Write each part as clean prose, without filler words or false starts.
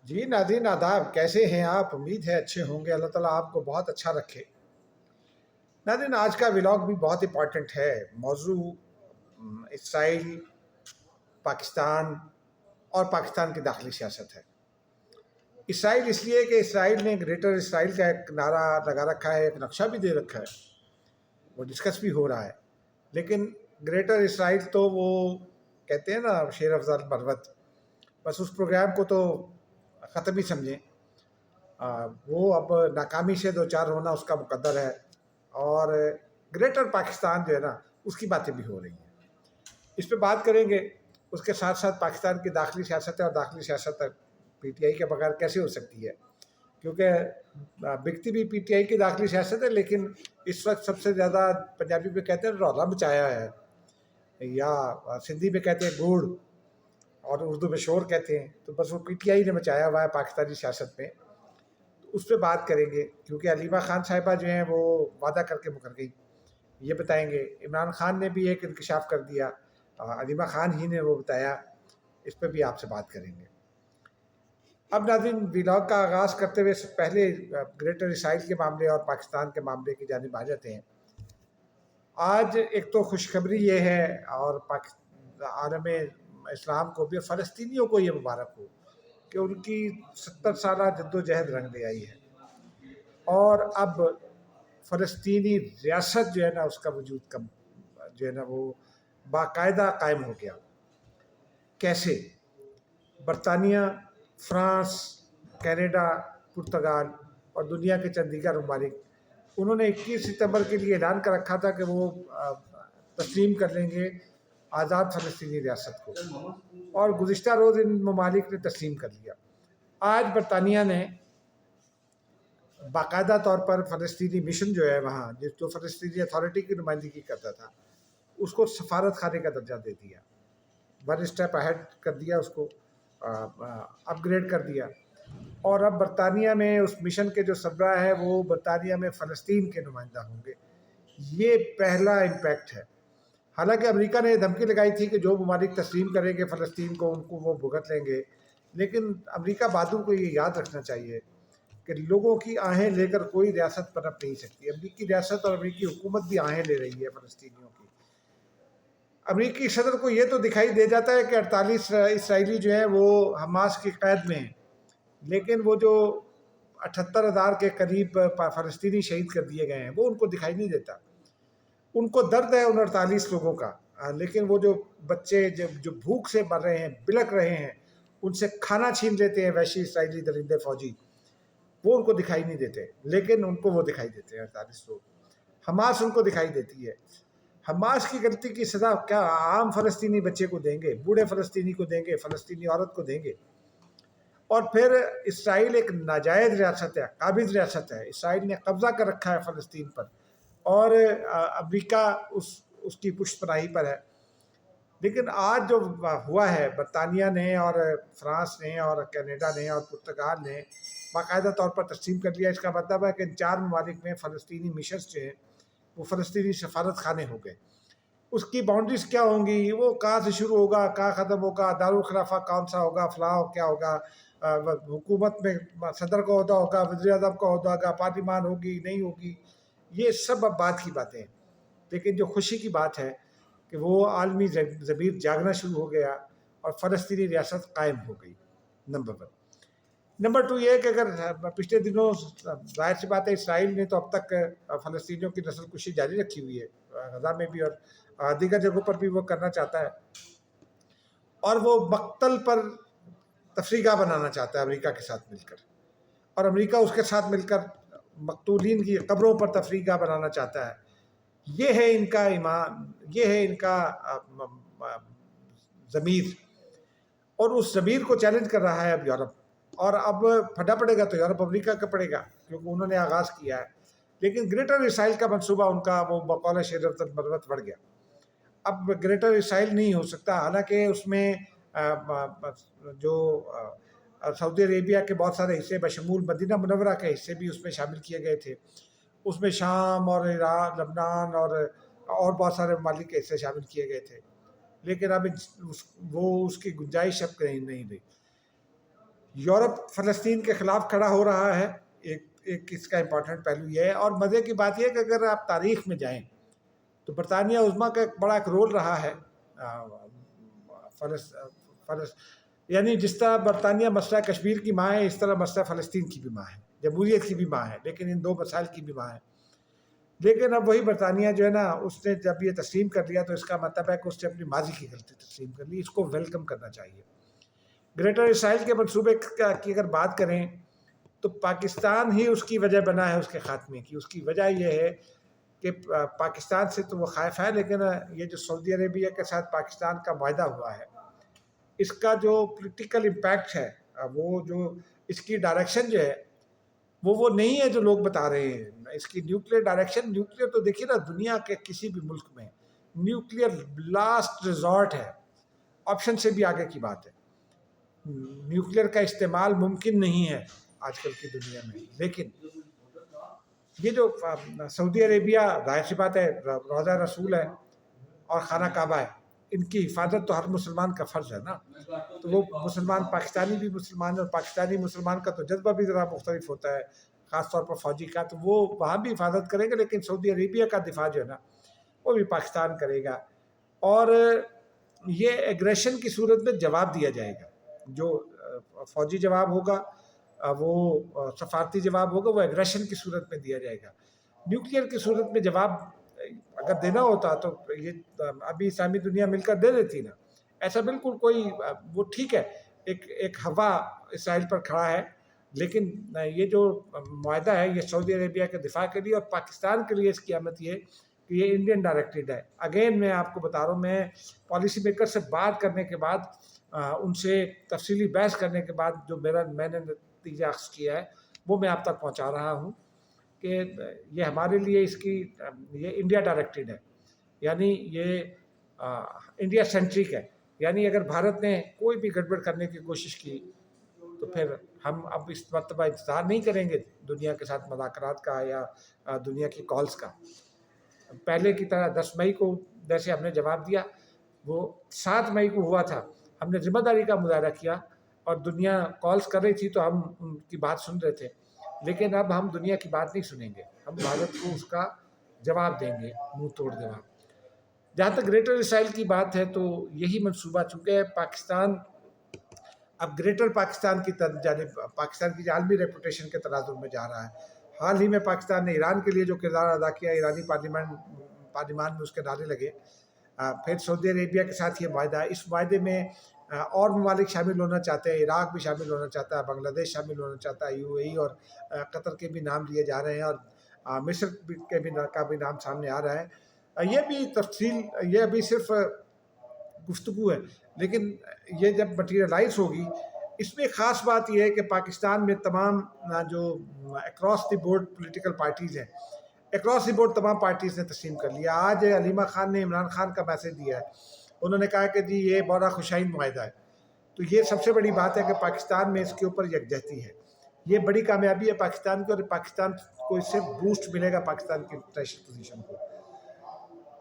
جی ناظرین آداب، کیسے ہیں آپ؟ امید ہے اچھے ہوں گے۔ اللہ تعالیٰ آپ کو بہت اچھا رکھے۔ ناظرین آج کا ولاگ بھی بہت امپورٹنٹ ہے۔ موضوع اسرائیل، پاکستان اور پاکستان کی داخلی سیاست ہے۔ اسرائیل اس لیے کہ اسرائیل نے گریٹر اسرائیل کا ایک نعرہ لگا رکھا ہے، ایک نقشہ بھی دے رکھا ہے، وہ ڈسکس بھی ہو رہا ہے۔ لیکن گریٹر اسرائیل تو وہ کہتے ہیں نا شیر افضل مروت، بس اس پروگرام کو تو ختم ہی سمجھیں۔ وہ اب ناکامی سے دو چار ہونا اس کا مقدر ہے، اور گریٹر پاکستان جو ہے نا اس کی باتیں بھی ہو رہی ہیں۔ اس پہ بات کریں گے۔ اس کے ساتھ ساتھ پاکستان کی داخلی سیاست ہے، اور داخلی سیاست پی ٹی آئی کے بغیر کیسے ہو سکتی ہے، کیونکہ بکتی بھی پی ٹی آئی کی داخلی سیاست ہے، لیکن اس وقت سب سے زیادہ پنجابی میں کہتے ہیں رولا مچایا ہے، یا سندھی میں کہتے ہیں گوڑ، اور اردو میں شور کہتے ہیں، تو بس وہ پی ٹی آئی نے مچایا ہوا ہے پاکستانی سیاست میں۔ اس پہ بات کریں گے، کیونکہ علیمہ خان صاحبہ جو ہیں وہ وعدہ کر کے مکر گئی، یہ بتائیں گے۔ عمران خان نے بھی ایک انکشاف کر دیا، علیمہ خان ہی نے وہ بتایا، اس پہ بھی آپ سے بات کریں گے۔ اب ناظرین ولاگ کا آغاز کرتے ہوئے پہلے گریٹر اسرائیل کے معاملے اور پاکستان کے معاملے کی جانب آ جاتے ہیں۔ آج ایک تو خوشخبری یہ ہے، اور عالم اسلام کو بھی، فلسطینیوں کو یہ مبارک ہو کہ ان کی 70 سالہ جد و جہد رنگ لے آئی ہے، اور اب فلسطینی ریاست جو ہے نا اس کا وجود کم جو ہے نا وہ باقاعدہ قائم ہو گیا۔ کیسے؟ برطانیہ، فرانس، کینیڈا، پرتگال اور دنیا کے چند دیگر ممالک، انہوں نے 21 ستمبر کے لیے اعلان کر رکھا تھا کہ وہ تسلیم کر لیں گے آزاد فلسطینی ریاست کو، اور گزشتہ روز ان ممالک نے تسلیم کر لیا۔ آج برطانیہ نے باقاعدہ طور پر فلسطینی مشن جو ہے وہاں، جو فلسطینی اتھارٹی کی نمائندگی کرتا تھا، اس کو سفارت خانے کا درجہ دے دیا، ون اسٹیپ اہیڈ کر دیا، اس کو اپ گریڈ کر دیا۔ اور اب برطانیہ میں اس مشن کے جو سربراہ ہے وہ برطانیہ میں فلسطین کے نمائندہ ہوں گے۔ یہ پہلا امپیکٹ ہے۔ حالانکہ امریکہ نے دھمکی لگائی تھی کہ جو ممالک تسلیم کریں گے فلسطین کو، ان کو وہ بھگت لیں گے، لیکن امریکہ بادوں کو یہ یاد رکھنا چاہیے کہ لوگوں کی آہیں لے کر کوئی ریاست پنپ نہیں سکتی۔ امریکی ریاست اور امریکی حکومت بھی آہیں لے رہی ہے فلسطینیوں کی۔ امریکی صدر کو یہ تو دکھائی دے جاتا ہے کہ 48 اسرائیلی جو ہیں وہ حماس کی قید میں ہیں، لیکن وہ جو 78,000 کے قریب فلسطینی شہید کر دیے گئے ہیں وہ ان کو دکھائی نہیں دیتا۔ ان کو درد ہے ان 48 لوگوں کا، لیکن وہ جو بچے جو بھوک سے مر رہے ہیں، بلک رہے ہیں، ان سے کھانا چھین لیتے ہیں وحشی اسرائیلی درندے فوجی، وہ ان کو دکھائی نہیں دیتے، لیکن ان کو وہ دکھائی دیتے ہیں 48 لوگ۔ حماس ان کو دکھائی دیتی ہے۔ حماس کی غلطی کی سزا کیا عام فلسطینی بچے کو دیں گے، بوڑھے فلسطینی کو دیں گے، فلسطینی عورت کو دیں گے؟ اور پھر اسرائیل ایک ناجائز ریاست ہے، قابض ریاست ہے، اسرائیل نے قبضہ کر رکھا ہے فلسطین پر، اور امریکہ اس کی پشت پناہی پر ہے۔ لیکن آج جو ہوا ہے، برطانیہ نے اور فرانس نے اور کینیڈا نے اور پرتگال نے باقاعدہ طور پر تسلیم کر لیا۔ اس کا مطلب ہے کہ ان 4 ممالک میں فلسطینی مشنز جو ہیں وہ فلسطینی سفارت خانے ہو گئے۔ اس کی باؤنڈریز کیا ہوں گی، وہ کہاں سے شروع ہوگا، کہاں ختم ہوگا، دارالخلافہ کون سا ہوگا، فلاں کیا ہوگا، حکومت میں صدر کا عہدہ ہوگا، وزیر اعظم کا عہدہ ہوگا، پارلیمان ہوگی نہیں ہوگی، یہ سب اب بات کی باتیں ہیں۔ لیکن جو خوشی کی بات ہے کہ وہ عالمی ضمیر جاگنا شروع ہو گیا اور فلسطینی ریاست قائم ہو گئی، نمبر 1۔ نمبر 2 یہ کہ اگر پچھلے دنوں ظاہر سی بات ہے اسرائیل نے تو اب تک فلسطینیوں کی نسل کشی جاری رکھی ہوئی ہے، غزہ میں بھی اور دیگر جگہوں پر بھی وہ کرنا چاہتا ہے، اور وہ مقتل پر تفریقہ بنانا چاہتا ہے امریکہ کے ساتھ مل کر، اور امریکہ اس کے ساتھ مل کر مقتولین کی قبروں پر تفریقہ بنانا چاہتا ہے۔ یہ ہے ان کا ایمان، یہ ہے ان کا ضمیر، اور اس ضمیر کو چیلنج کر رہا ہے اب یورپ، اور اب پھٹا پڑے گا تو یورپ امریکہ کا پڑے گا، کیونکہ انہوں نے آغاز کیا ہے۔ لیکن گریٹر اسرائیل کا منصوبہ ان کا وہ بقول شیر افضل مروت بڑھ گیا۔ اب گریٹر اسرائیل نہیں ہو سکتا، حالانکہ اس میں جو سعودی عربیہ کے بہت سارے حصے بشمول مدینہ منورہ کے حصے بھی اس میں شامل کیے گئے تھے، اس میں شام اور عراق، لبنان اور بہت سارے ممالک کے حصے شامل کیے گئے تھے، لیکن اب وہ اس کی گنجائش اب کہیں نہیں رہی۔ یورپ فلسطین کے خلاف کھڑا ہو رہا ہے، ایک اس کا امپورٹنٹ پہلو یہ ہے۔ اور مزے کی بات یہ ہے کہ اگر آپ تاریخ میں جائیں تو برطانیہ عظمیٰ کا ایک بڑا ایک رول رہا ہے یعنی جس طرح برطانیہ مسئلہ کشمیر کی ماں ہے، اس طرح مسئلہ فلسطین کی بھی ماں ہے، جمہوریت کی بھی ماں ہے، لیکن ان دو مسائل کی بھی ماں ہے۔ لیکن اب وہی برطانیہ جو ہے نا، اس نے جب یہ تسلیم کر لیا تو اس کا مطلب ہے کہ اس نے اپنی ماضی کی غلطی تسلیم کر لی، اس کو ویلکم کرنا چاہیے۔ گریٹر اسرائیل کے منصوبے کی اگر بات کریں تو پاکستان ہی اس کی وجہ بنا ہے اس کے خاتمے کی۔ اس کی وجہ یہ ہے کہ پاکستان سے تو وہ خائف ہے، لیکن یہ جو سعودی عربیہ کے ساتھ پاکستان کا معاہدہ ہوا ہے، اس کا جو پولیٹیکل امپیکٹ ہے، وہ جو اس کی ڈائریکشن جو ہے وہ نہیں ہے جو لوگ بتا رہے ہیں۔ اس کی نیوکلیر ڈائریکشن، نیوکلیر تو دیکھیے نا، دنیا کے کسی بھی ملک میں نیوکلیر لاسٹ ریزورٹ ہے، آپشن سے بھی آگے کی بات ہے۔ نیوکلیر کا استعمال ممکن نہیں ہے آج کل کی دنیا میں، لیکن یہ جو سعودی عربیہ، ظاہر سی بات ہے، روضہ رسول ہے اور خانہ کعبہ ہے، ان کی حفاظت تو ہر مسلمان کا فرض ہے نا۔ تو وہ مسلمان، پاکستانی بھی مسلمان ہے، اور پاکستانی مسلمان کا تو جذبہ بھی ذرا مختلف ہوتا ہے، خاص طور پر فوجی کا، تو وہ وہاں بھی حفاظت کریں گے، لیکن سعودی عربیہ کا دفاع جو ہے نا وہ بھی پاکستان کرے گا۔ اور یہ ایگریشن کی صورت میں جواب دیا جائے گا، جو فوجی جواب ہوگا، وہ سفارتی جواب ہوگا، وہ ایگریشن کی صورت میں دیا جائے گا۔ نیوکلیئر کی صورت میں جواب اگر دینا ہوتا تو یہ ابھی اسلامی دنیا مل کر دے دیتی نا، ایسا بالکل کوئی، وہ ٹھیک ہے ایک ہوا اسرائیل پر کھڑا ہے، لیکن یہ جو معاہدہ ہے یہ سعودی عربیہ کے دفاع کے لیے، اور پاکستان کے لیے اس کی اہمیت یہ کہ یہ انڈین ڈائریکٹڈ ہے۔ اگین میں آپ کو بتا رہا ہوں، میں پالیسی میکر سے بات کرنے کے بعد، ان سے تفصیلی بحث کرنے کے بعد جو میں نے نتیجہ اخذ کیا ہے وہ میں آپ تک پہنچا رہا ہوں کہ یہ ہمارے لیے یہ انڈیا ڈائریکٹڈ ہے، یعنی یہ انڈیا سینٹرک ہے۔ یعنی اگر بھارت نے کوئی بھی گڑبڑ کرنے کی کوشش کی تو پھر ہم اب اس مرتبہ انتظار نہیں کریں گے دنیا کے ساتھ مذاکرات کا یا دنیا کی کالز کا۔ پہلے کی طرح 10 مئی کو جیسے ہم نے جواب دیا، وہ 7 مئی کو ہوا تھا، ہم نے ذمہ داری کا مظاہرہ کیا اور دنیا کالز کر رہی تھی تو ہم ان کی بات سن رہے تھے، لیکن اب ہم دنیا کی بات نہیں سنیں گے، ہم بھارت کو اس کا جواب دیں گے، منہ توڑ جواب۔ جہاں تک گریٹر اسرائیل کی بات ہے تو یہی منصوبہ، چونکہ پاکستان اب گریٹر پاکستان کی جانب، پاکستان کی عالمی ریپوٹیشن کے تناظر میں جا رہا ہے۔ حال ہی میں پاکستان نے ایران کے لیے جو کردار ادا کیا، ایرانی پارلیمان میں اس کے نعرے لگے، پھر سعودی عربیہ کے ساتھ یہ معاہدہ، اس معاہدے میں اور ممالک شامل ہونا چاہتے ہیں، عراق بھی شامل ہونا چاہتا ہے، بنگلہ دیش شامل ہونا چاہتا ہے، UAE اور قطر کے بھی نام لیے جا رہے ہیں، اور مصر کا بھی نام سامنے آ رہا ہے۔ یہ بھی تفصیل، یہ ابھی صرف گفتگو ہے، لیکن یہ جب مٹیریلائز ہوگی، اس میں خاص بات یہ ہے کہ پاکستان میں تمام جو across the board political parties ہیں، اکراس دی بورڈ تمام پارٹیز نے تسلیم کر لیا۔ آج علیمہ خان نے عمران خان کا میسج دیا ہے، انہوں نے کہا کہ جی یہ بڑا خوشائن معاہدہ ہے، تو یہ سب سے بڑی بات ہے کہ پاکستان میں اس کے اوپر یکجہتی ہے، یہ بڑی کامیابی ہے پاکستان کی، اور پاکستان کو اس سے بوسٹ ملے گا پاکستان کی انٹرنیشنل پوزیشن کو،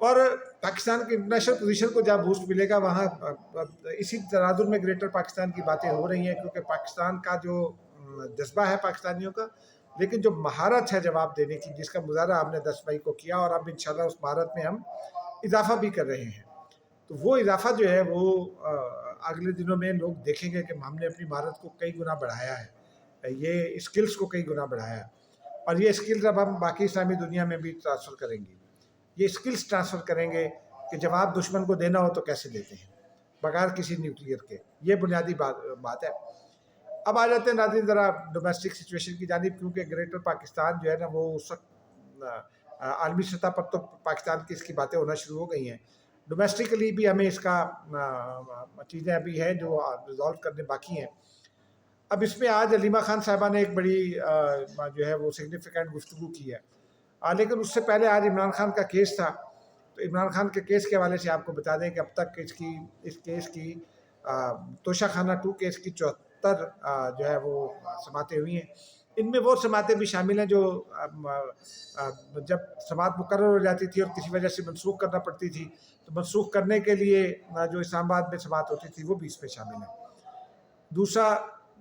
اور پاکستان کی انٹرنیشنل پوزیشن کو جہاں بوسٹ ملے گا وہاں اسی تناظر میں گریٹر پاکستان کی باتیں ہو رہی ہیں، کیونکہ پاکستان کا جو جذبہ ہے پاکستانیوں کا، لیکن جو مہارت ہے جواب دینے کی، جس کا مظاہرہ ہم نے 10 مئی کو کیا، اور اب انشاءاللہ اس مہارت میں ہم اضافہ بھی کر رہے ہیں، تو وہ اضافہ جو ہے وہ اگلے دنوں میں لوگ دیکھیں گے کہ ہم نے اپنی مہارت کو کئی گنا بڑھایا ہے، یہ اسکلز کو کئی گنا بڑھایا ہے، اور یہ اسکلز اب ہم باقی اسلامی دنیا میں بھی ٹرانسفر کریں گے، یہ اسکلز ٹرانسفر کریں گے کہ جواب دشمن کو دینا ہو تو کیسے دیتے ہیں بغیر کسی نیوکلیئر کے، یہ بنیادی بات ہے۔ اب آ جاتے ہیں ناظرین ذرا ڈومیسٹک سچویشن کی جانب، کیونکہ گریٹر پاکستان جو ہے نا وہ اس وقت عالمی سطح پر تو پاکستان کی اس کی باتیں ہونا شروع ہو گئی ہیں، ڈومیسٹکلی بھی ہمیں اس کا چیزیں ابھی ہیں جو ریزالو کرنے باقی ہیں۔ اب اس میں آج علیمہ خان صاحبہ نے ایک بڑی جو ہے وہ سگنیفیکنٹ گفتگو کی ہے، لیکن اس سے پہلے آج عمران خان کا کیس تھا، تو عمران خان کے کیس کے حوالے سے آپ کو بتا دیں کہ اب تک اس کیس کی توشہ خانہ 2 کیس کی 74 جو ہے وہ سماعتیں ہوئی ہیں، ان میں وہ سماعتیں بھی شامل ہیں جو جب سماعت مقرر ہو جاتی تھی اور کسی وجہ سے منسوخ کرنا پڑتی تھی تو منسوخ کرنے کے لیے جو اسلام آباد میں سماعت ہوتی تھی وہ بھی اس میں شامل ہے۔ دوسرا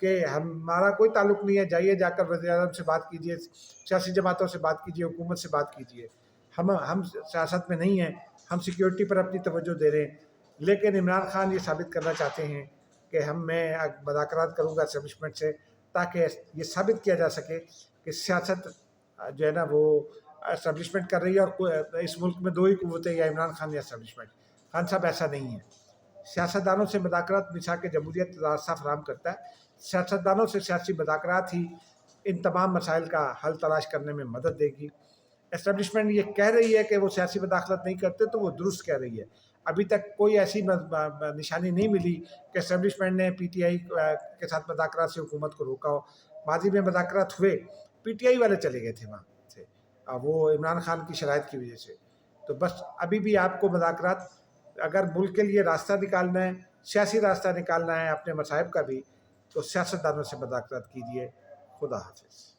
کہ ہمارا کوئی تعلق نہیں ہے، جائیے جا کر وزیر اعظم سے بات کیجیے، سیاسی جماعتوں سے بات کیجیے، حکومت سے بات کیجیے، ہم سیاست میں نہیں ہیں، ہم سیکیورٹی پر اپنی توجہ دے رہے ہیں۔ لیکن عمران خان یہ ثابت کرنا چاہتے ہیں کہ میں مذاکرات کروں گا اسٹیبلشمنٹ سے، تاکہ یہ ثابت کیا جا سکے کہ سیاست جو ہے نا وہ اسٹیبلشمنٹ کر رہی ہے، اور اس ملک میں دو ہی قوتیں، یا عمران خان یا اسٹیبلشمنٹ۔ خان صاحب ایسا نہیں ہے، سیاستدانوں سے مذاکرات مثال کے جمہوریت راستہ فراہم کرتا ہے، سیاستدانوں سے سیاسی مذاکرات ہی ان تمام مسائل کا حل تلاش کرنے میں مدد دے گی۔ اسٹیبلشمنٹ یہ کہہ رہی ہے کہ وہ سیاسی مداخلت نہیں کرتے، تو وہ درست کہہ رہی ہے۔ ابھی تک کوئی ایسی نشانی نہیں ملی کہ اسٹیبلشمنٹ نے پی ٹی آئی کے ساتھ مذاکرات سے حکومت کو روکا ہو۔ ماضی میں مذاکرات ہوئے، پی ٹی آئی والے چلے گئے تھے وہاں سے، وہ عمران خان کی شرائط کی وجہ سے۔ تو بس ابھی بھی آپ کو مذاکرات، اگر ملک کے لیے راستہ نکالنا ہے، سیاسی راستہ نکالنا ہے اپنے مصائب کا بھی، تو سیاستدانوں سے مذاکرات کیجیے۔ خدا حافظ۔